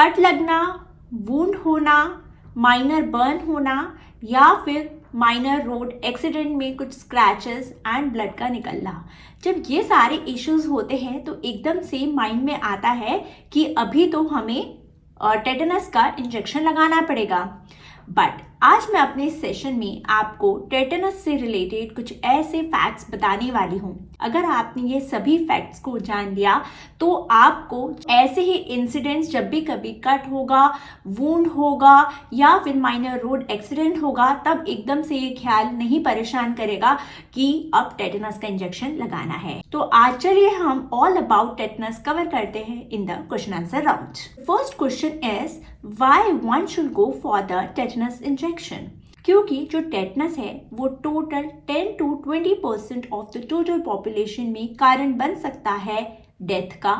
Cut लगना, wound होना, minor burn होना या फिर माइनर रोड एक्सीडेंट में कुछ स्क्रैचेस एंड ब्लड का निकलना। जब ये सारे इश्यूज होते हैं तो एकदम से माइंड में आता है कि अभी तो हमें टेटनस का इंजेक्शन लगाना पड़ेगा। बट आज मैं अपने सेशन में आपको टेटनस से रिलेटेड कुछ ऐसे फैक्ट्स बताने वाली हूँ। अगर आपने ये सभी फैक्ट्स को जान लिया तो आपको ऐसे ही इंसिडेंट्स जब भी कभी कट होगा, वुंड होगा या फिर माइनर रोड एक्सीडेंट होगा, तब एकदम से ये ख्याल नहीं परेशान करेगा कि अब टेटनस का इंजेक्शन लगाना है। तो आज चलिए हम ऑल अबाउट टेटनस कवर करते हैं in the question answer round. First question is why one should go for the tetanus injection. क्योंकि जो टेटनस है वो total 10 to 20% of the total population में कारण बन सकता है डेथ का।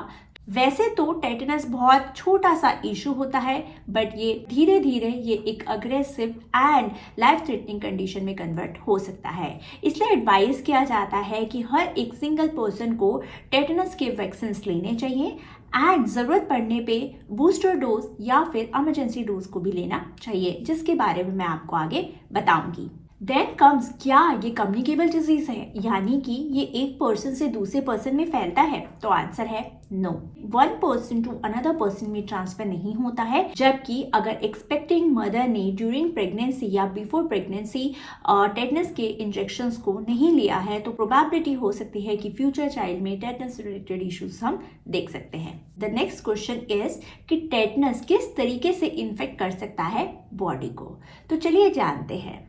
वैसे तो टेटनस बहुत छोटा सा इशू होता है, बट ये धीरे धीरे ये एक aggressive and life threatening condition में कन्वर्ट हो सकता है। इसलिए एडवाइस किया जाता है कि हर एक सिंगल पर्सन को टेटनस के वैक्सीन लेने चाहिए एंड ज़रूरत पड़ने पे बूस्टर डोज या फिर इमरजेंसी डोज को भी लेना चाहिए, जिसके बारे में मैं आपको आगे बताऊंगी। देन कम्स, क्या ये कम्युनिकेबल डिजीज है, यानी कि ये एक पर्सन से दूसरे पर्सन में फैलता है? तो आंसर है no. One person to another person में ट्रांसफर नहीं होता है। जबकि अगर एक्सपेक्टिंग मदर ने ड्यूरिंग प्रेगनेंसी या बिफोर प्रेगनेंसी टेटनस के इंजेक्शंस को नहीं लिया है तो प्रोबेबिलिटी हो सकती है कि फ्यूचर चाइल्ड में टेटनस रिलेटेड इश्यूज हम देख सकते हैं। द नेक्स्ट क्वेश्चन इज कि टेटनस किस तरीके से इन्फेक्ट कर सकता है बॉडी को। तो चलिए जानते हैं।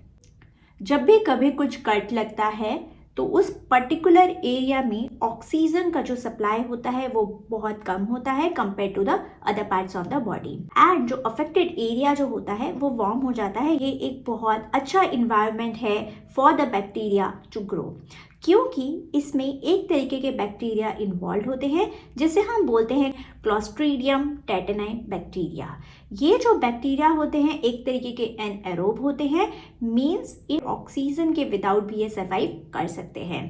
जब भी कभी कुछ कट लगता है तो उस पर्टिकुलर एरिया में ऑक्सीजन का जो सप्लाई होता है वो बहुत कम होता है compare to the other parts of the body, and जो अफेक्टेड एरिया जो होता है वो वार्म हो जाता है। ये एक बहुत अच्छा इन्वायरमेंट है for the bacteria to grow, क्योंकि इसमें एक तरीके के बैक्टीरिया इन्वॉल्व होते हैं जिसे हम बोलते हैं क्लोस्ट्रीडियम टेटनाई बैक्टीरिया। ये जो बैक्टीरिया होते हैं एक तरीके के एनएरोब होते हैं, मींस इन ऑक्सीजन के विदाउट भी ये सर्वाइव कर सकते हैं।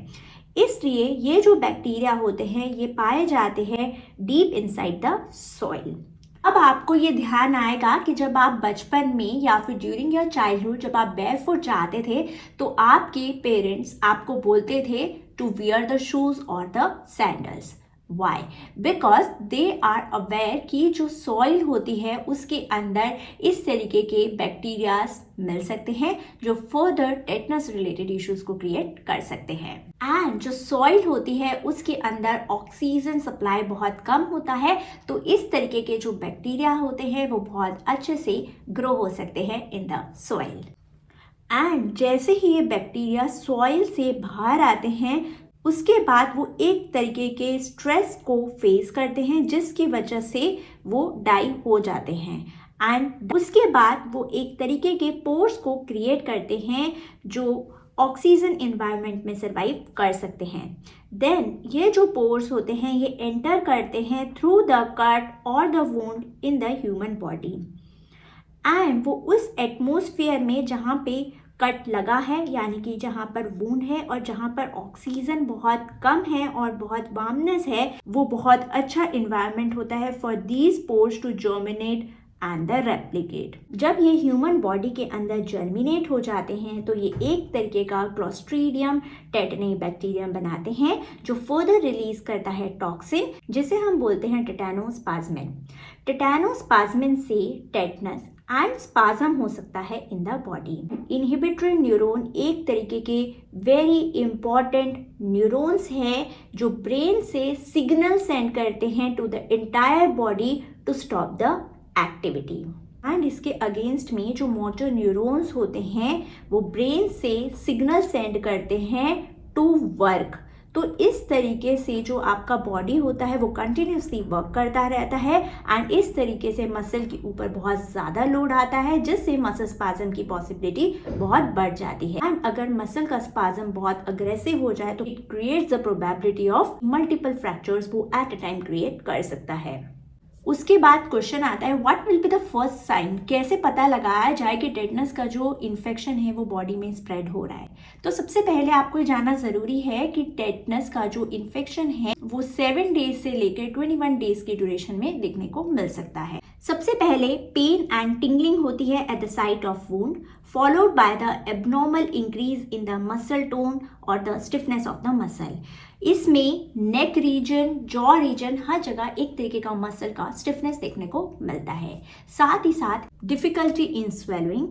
इसलिए ये जो बैक्टीरिया होते हैं ये पाए जाते हैं डीप इनसाइड द सॉइल। अब आपको ये ध्यान आएगा कि जब आप बचपन में या फिर ड्यूरिंग योर चाइल्डहुड जब आप बेयरफुट जाते थे तो आपके पेरेंट्स आपको बोलते थे टू वियर द शूज और the sandals. Why? Because they are aware कि जो सॉइल होती है उसके अंदर इस तरीके के बैक्टीरियाज मिल सकते हैं जो फर्दर टेटनस रिलेटेड इश्यूज को क्रिएट कर सकते हैं। एंड जो सॉइल होती है उसके अंदर ऑक्सीजन सप्लाई बहुत कम होता है, तो इस तरीके के जो बैक्टीरिया होते हैं वो बहुत अच्छे से ग्रो हो सकते हैं इन द सॉइल। एंड जैसे ही ये बैक्टीरिया सॉइल से बाहर आते हैं उसके बाद वो एक तरीके के स्ट्रेस को फेस करते हैं जिसकी वजह से वो डाई हो जाते हैं, एंड उसके बाद वो एक तरीके के पोर्स को क्रिएट करते हैं जो ऑक्सीजन इन्वायरमेंट में सर्वाइव कर सकते हैं। देन ये जो पोर्स होते हैं ये एंटर करते हैं थ्रू द कट और the wound in the human body, and वो उस एटमॉस्फेयर में जहाँ पे कट लगा है, यानी कि जहाँ पर वुंड है और जहाँ पर ऑक्सीजन बहुत कम है और बहुत वार्मनेस है, वो बहुत अच्छा इन्वायरमेंट होता है for these pores to germinate and the replicate. जब ये ह्यूमन बॉडी के अंदर जर्मिनेट हो जाते हैं तो ये एक तरीके का क्लोस्ट्रीडियम टेटनाई बैक्टीरियम बनाते हैं जो फर्दर रिलीज करता है टॉक्सिन जिसे हम बोलते हैं टेटानोस्पाज्मिन। टेटानोस्पाज्मिन से टेटनस एंड स्पाज्म हो सकता है in the body. Inhibitory neuron एक तरीके के वेरी इंपॉर्टेंट न्यूरॉन्स हैं जो ब्रेन से सिग्नल सेंड करते हैं to the entire body to stop the activity. And इसके अगेंस्ट में जो मोटर न्यूरॉन्स होते हैं वो ब्रेन से सिग्नल सेंड करते हैं टू वर्क। तो इस तरीके से जो आपका बॉडी होता है वो कंटिन्यूसली वर्क करता रहता है, एंड इस तरीके से मसल के ऊपर बहुत ज़्यादा लोड आता है जिससे मसल स्पाज्म की पॉसिबिलिटी बहुत बढ़ जाती है। एंड अगर मसल का स्पाज्म बहुत अग्रेसिव हो जाए तो it creates the probability of multiple fractures वो एट अ टाइम क्रिएट कर सकता है। उसके बाद क्वेश्चन आता है what will be the first sign, कैसे पता लगाया जाए कि टेटनस का जो इन्फेक्शन है वो बॉडी में स्प्रेड हो रहा है। तो सबसे पहले आपको ये जानना ज़रूरी है कि टेटनस का जो इन्फेक्शन है वो 7 डेज से लेकर 21 डेज की ड्यूरेशन में देखने को मिल सकता है। सबसे पहले पेन एंड टिंगलिंग होती है at the site of wound, followed by the abnormal increase in the muscle tone और the stiffness of the muscle. इसमें नेक रीजन, जॉ रीजन, हर जगह एक तरीके का मसल का स्टिफनेस देखने को मिलता है। साथ ही साथ difficulty in swallowing,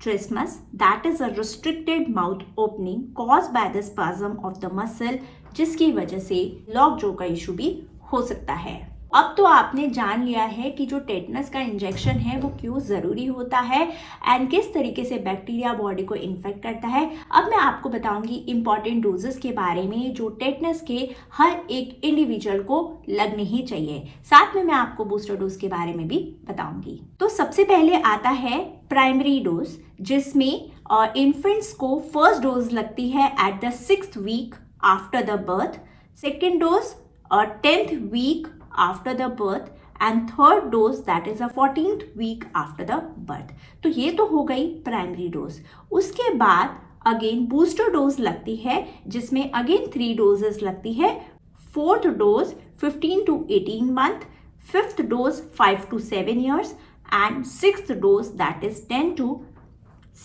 trismus, that is a restricted mouth opening caused by the spasm of the muscle, जिसकी वजह से लॉक जॉ का इशू भी हो सकता है। अब तो आपने जान लिया है कि जो टेटनस का इंजेक्शन है वो क्यों ज़रूरी होता है एंड किस तरीके से बैक्टीरिया बॉडी को इन्फेक्ट करता है। अब मैं आपको बताऊंगी इंपॉर्टेंट डोजेस के बारे में जो टेटनस के हर एक इंडिविजुअल को लगने ही चाहिए। साथ में मैं आपको बूस्टर डोज के बारे में भी बताऊंगी। तो सबसे पहले आता है प्राइमरी डोज, जिसमें इन्फेंट्स को फर्स्ट डोज लगती है at the 6th week after the birth, second dose 10th week after the birth and third dose that is a 14th week after the birth। तो ये तो हो गई प्राइमरी डोज। उसके बाद अगेन बूस्टर डोज लगती है जिसमें अगेन 3 डोजेस लगती है। 4th dose 15 to 18 month, 5th dose 5 to 7 years and 6th dose that is 10 to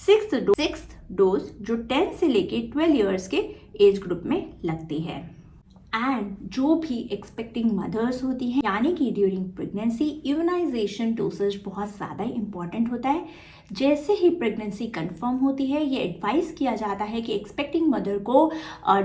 6th dose जो 10 से लेके 12 years के एज ग्रुप में लगती है। एंड जो भी एक्सपेक्टिंग मदर्स होती हैं यानी कि ड्यूरिंग प्रेगनेंसी इम्यूनाइजेशन डोसेज बहुत ज़्यादा इंपॉर्टेंट होता है। जैसे ही प्रेगनेंसी कंफर्म होती है ये एडवाइस किया जाता है कि एक्सपेक्टिंग मदर को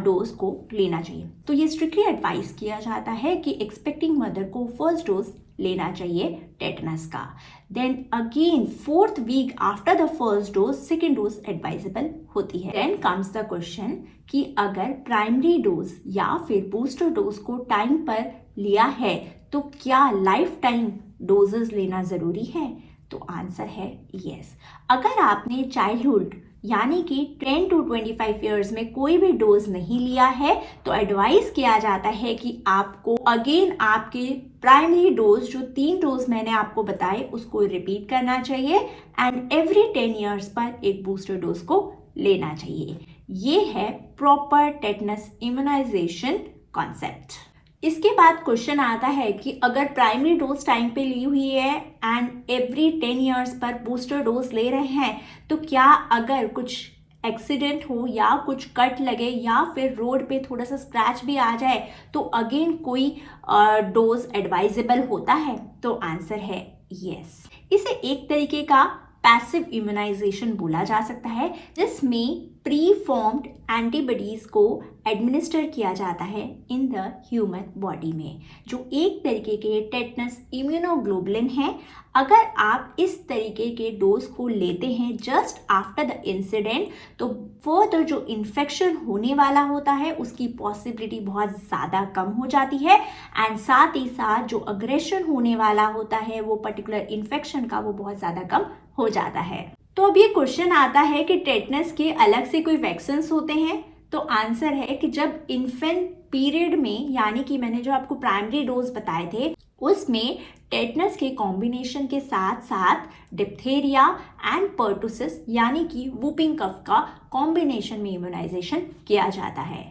डोज को लेना चाहिए। तो ये स्ट्रिक्टली एडवाइस किया जाता है कि एक्सपेक्टिंग मदर को फर्स्ट डोज लेना चाहिए टेटनस का। Then again 4th week after the first dose second dose advisable होती है। देन कम्स द क्वेश्चन कि अगर प्राइमरी डोज या फिर बूस्टर डोज को टाइम पर लिया है तो क्या लाइफ टाइम डोजेस लेना ज़रूरी है? तो आंसर है यस। अगर आपने चाइल्डहुड यानी कि 10 to 25 ईयर्स में कोई भी डोज नहीं लिया है तो एडवाइस किया जाता है कि आपको अगेन आपके प्राइमरी डोज जो 3 डोज मैंने आपको बताए उसको रिपीट करना चाहिए एंड एवरी 10 ईयर्स पर एक बूस्टर डोज को लेना चाहिए। ये है प्रॉपर टेटनस इम्यूनाइजेशन कॉन्सेप्ट। इसके बाद क्वेश्चन आता है कि अगर प्राइमरी डोज टाइम पे ली हुई है एंड एवरी 10 ईयर्स पर बूस्टर डोज ले रहे हैं तो क्या अगर कुछ एक्सीडेंट हो या कुछ कट लगे या फिर रोड पे थोड़ा सा स्क्रैच भी आ जाए तो अगेन कोई डोज एडवाइजेबल होता है? तो आंसर है यस। इसे एक तरीके का पैसिव इम्यूनाइजेशन बोला जा सकता है जिसमें प्री फॉर्म्ड एंटीबॉडीज को एडमिनिस्टर किया जाता है इन द ह्यूमन बॉडी में, जो एक तरीके के टेटनस इम्यूनोग्लोबुलिन है। अगर आप इस तरीके के डोज को लेते हैं जस्ट आफ्टर द इंसिडेंट तो फर्दर जो इन्फेक्शन होने वाला होता है उसकी पॉसिबिलिटी बहुत ज़्यादा कम हो जाती है एंड साथ ही साथ जो अग्रेशन होने वाला होता है वो पर्टिकुलर इन्फेक्शन का वो बहुत ज़्यादा कम हो जाता है। तो अब ये क्वेश्चन आता है कि टेटनस के अलग से कोई वैक्सीन होते हैं? तो आंसर है कि जब इन्फेंट पीरियड में यानी कि मैंने जो आपको प्राइमरी डोज बताए थे उसमें टेटनस के कॉम्बिनेशन के साथ साथ डिप्थेरिया एंड पर्टुसिस यानी कि वूपिंग कफ का कॉम्बिनेशन में इम्यूनाइजेशन किया जाता है।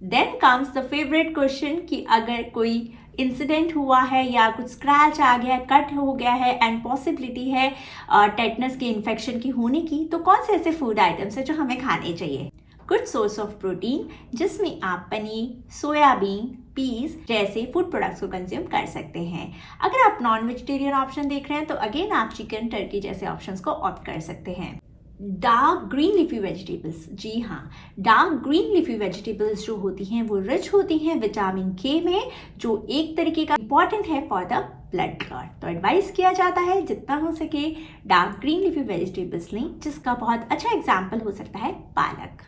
Then comes the favourite question कि अगर कोई इंसिडेंट हुआ है या कुछ स्क्रैच आ गया, कट हो गया है एंड पॉसिबिलिटी है टेटनस के इन्फेक्शन की होने की, तो कौन से ऐसे फूड आइटम्स है जो हमें खाने चाहिए? गुड सोर्स ऑफ प्रोटीन जिसमें आप पनीर, सोयाबीन, पीस जैसे फूड प्रोडक्ट्स को कंज्यूम कर सकते हैं। अगर आप नॉन वेजिटेरियन ऑप्शन देख रहे हैं तो अगेन आप चिकन, टर्की जैसे ऑप्शंस को ऑप्ट कर सकते हैं। डार्क ग्रीन लीफी वेजिटेबल्स, जी हाँ, डार्क ग्रीन लीफी वेजिटेबल्स जो होती हैं वो रिच होती हैं विटामिन के में, जो एक तरीके का इंपॉर्टेंट है फॉर द ब्लड क्लॉट। तो एडवाइस किया जाता है जितना हो सके डार्क ग्रीन लीफी वेजिटेबल्स लें, जिसका बहुत अच्छा एग्जाम्पल हो सकता है पालक।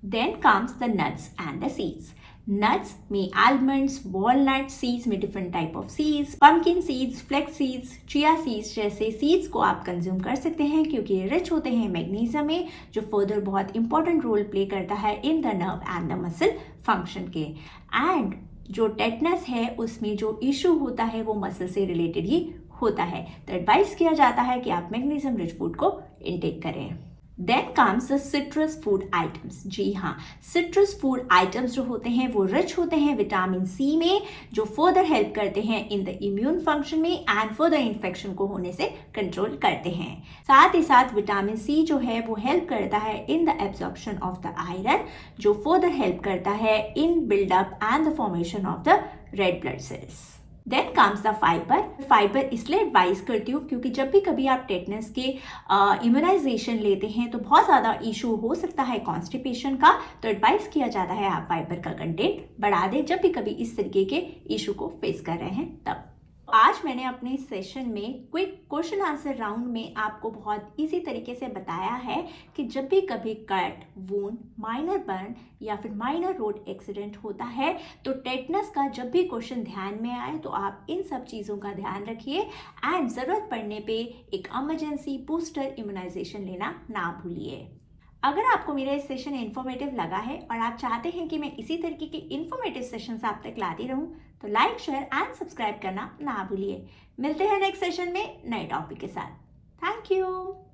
Then comes the nuts and the seeds. Nuts में आलमंड्स, वॉलनट, सीड्स में different type of seeds, pumpkin seeds, flax seeds, chia seeds जैसे सीड्स को आप कंज्यूम कर सकते हैं क्योंकि ये रिच होते हैं मैग्नीशियम में, जो फर्दर बहुत इंपॉर्टेंट रोल प्ले करता है in the nerve and the muscle function के। एंड जो टेटनस है उसमें जो इशू होता है वो मसल से रिलेटेड ही होता है, तो एडवाइस किया जाता है कि आप मैग्नीशियम रिच फूड को इनटेक करें। Then comes the citrus food items. जी हाँ, सिट्रस फूड आइटम्स जो होते हैं वो रिच होते हैं विटामिन सी में, जो फर्दर हेल्प करते हैं इन द इम्यून फंक्शन में एंड फर्दर इन्फेक्शन को होने से कंट्रोल करते हैं। साथ ही साथ विटामिन सी जो है वो हेल्प करता है in the absorption of the iron, जो फर्दर हेल्प करता है in buildup and the formation of the red blood cells. Then comes the fibre. Fibre इसलिए एडवाइस करती हूँ क्योंकि जब भी कभी आप टेटनस के इम्यूनाइजेशन लेते हैं तो बहुत ज़्यादा इशू हो सकता है कॉन्स्टिपेशन का, तो एडवाइस किया जाता है आप फाइबर का कंटेंट बढ़ा दें जब भी कभी इस तरीके के इशू को फेस कर रहे हैं तब। आज मैंने अपने सेशन में क्विक क्वेश्चन आंसर राउंड में आपको बहुत इजी तरीके से बताया है कि जब भी कभी कट, वूंड, माइनर बर्न या फिर माइनर रोड एक्सीडेंट होता है तो टेटनस का जब भी क्वेश्चन ध्यान में आए तो आप इन सब चीज़ों का ध्यान रखिए एंड ज़रूरत पड़ने पे एक इमरजेंसी बूस्टर इम्यूनाइजेशन लेना ना भूलिए। अगर आपको मेरा इस सेशन इन्फॉर्मेटिव लगा है और आप चाहते हैं कि मैं इसी तरीके के इन्फॉर्मेटिव सेशंस आप तक लाती रहूं तो लाइक, शेयर एंड सब्सक्राइब करना ना भूलिए। मिलते हैं नेक्स्ट सेशन में नए टॉपिक के साथ। Thank you.